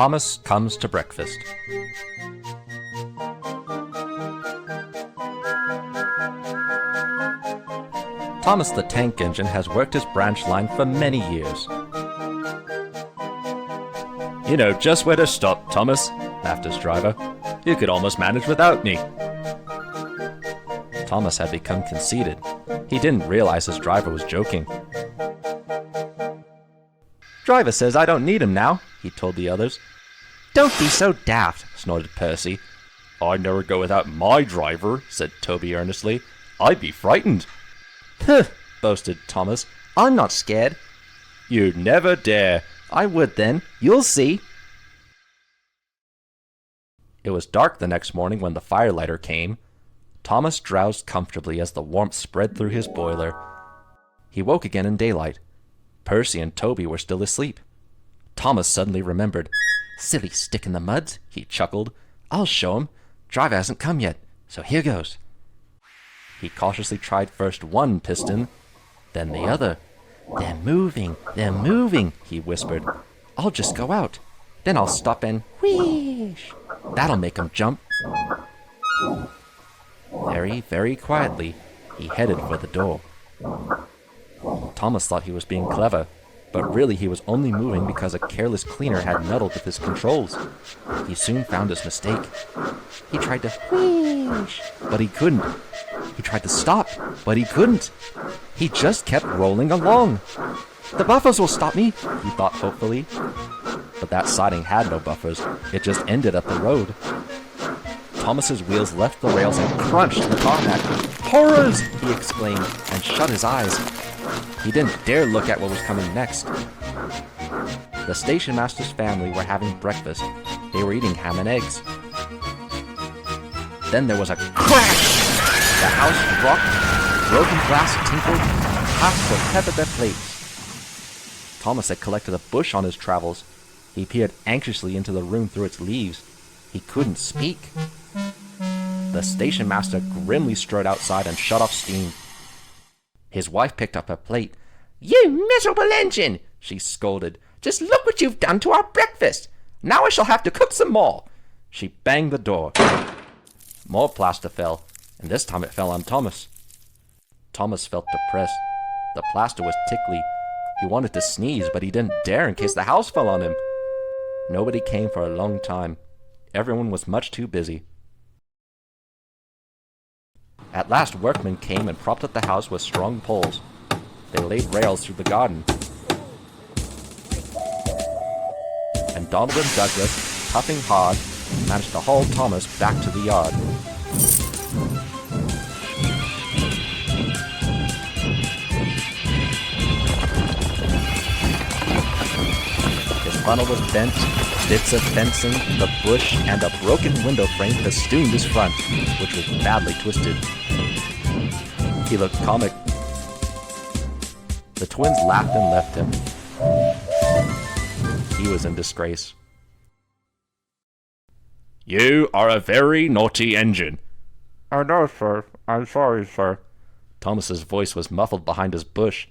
Thomas comes to breakfast. Thomas the Tank Engine has worked his branch line for many years. "You know just where to stop, Thomas," laughed his driver. "You could almost manage without me." Thomas had become conceited. He didn't realize his driver was joking. "Driver says I don't need him now," he told the others. "Don't be so daft," snorted Percy. "I'd never go without my driver," said Toby earnestly. "I'd be frightened." "Huh," boasted Thomas. "I'm not scared." "You'd never dare." "I would then. You'll see." It was dark the next morning when the firelighter came. Thomas drowsed comfortably as the warmth spread through his boiler. He woke again in daylight. Percy and Toby were still asleep. Thomas suddenly remembered. "Silly stick in the mud," he chuckled. "I'll show him. Driver hasn't come yet, so here goes." He cautiously tried first one piston, then the other. They're moving," he whispered. "I'll just go out. Then I'll stop and whoosh. That'll make 'em jump." Very, very quietly, he headed for the door. Thomas thought he was being clever, but really he was only moving because a careless cleaner had meddled with his controls. He soon found his mistake. He tried to whoosh, but he couldn't. He tried to stop, but he couldn't. He just kept rolling along. "The buffers will stop me," he thought hopefully. But that siding had no buffers. It just ended at the road. Thomas's wheels left the rails and crunched the tarmac. "Horrors!" he exclaimed, and shut his eyes. He didn't dare look at what was coming next. The station master's family were having breakfast. They were eating ham and eggs. Then there was a crash! The house rocked, broken glass tinkled, half were peppered their plates. Thomas had collected a bush on his travels. He peered anxiously into the room through its leaves. He couldn't speak. The station master grimly strode outside and shut off steam. His wife picked up her plate. "You miserable engine!" she scolded. "Just look what you've done to our breakfast! Now I shall have to cook some more!" She banged the door. More plaster fell, and this time it fell on Thomas. Thomas felt depressed. The plaster was tickly. He wanted to sneeze, but he didn't dare in case the house fell on him. Nobody came for a long time. Everyone was much too busy. At last workmen came and propped up the house with strong poles. They laid rails through the garden. And Donald and Douglas, puffing hard, managed to haul Thomas back to the yard. His funnel was bent, bits of fencing, the bush, and a broken window frame festooned his front, which was badly twisted. He looked comic. The twins laughed and left him. He was in disgrace. "You are a very naughty engine." "I know, sir. I'm sorry, sir." Thomas's voice was muffled behind his bush.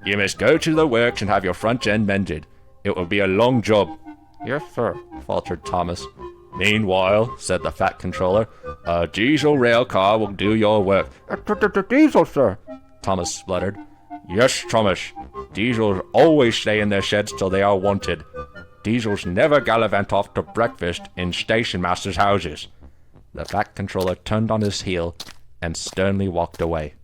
"You must go to the works and have your front end mended. It will be a long job." "Yes, sir," faltered Thomas. "Meanwhile," said the Fat Controller, "a diesel rail car will do your work." "Diesel, sir," Thomas spluttered. "Yes, Thomas. Diesels always stay in their sheds till they are wanted. Diesels never gallivant off to breakfast in station masters' houses." The Fat Controller turned on his heel and sternly walked away.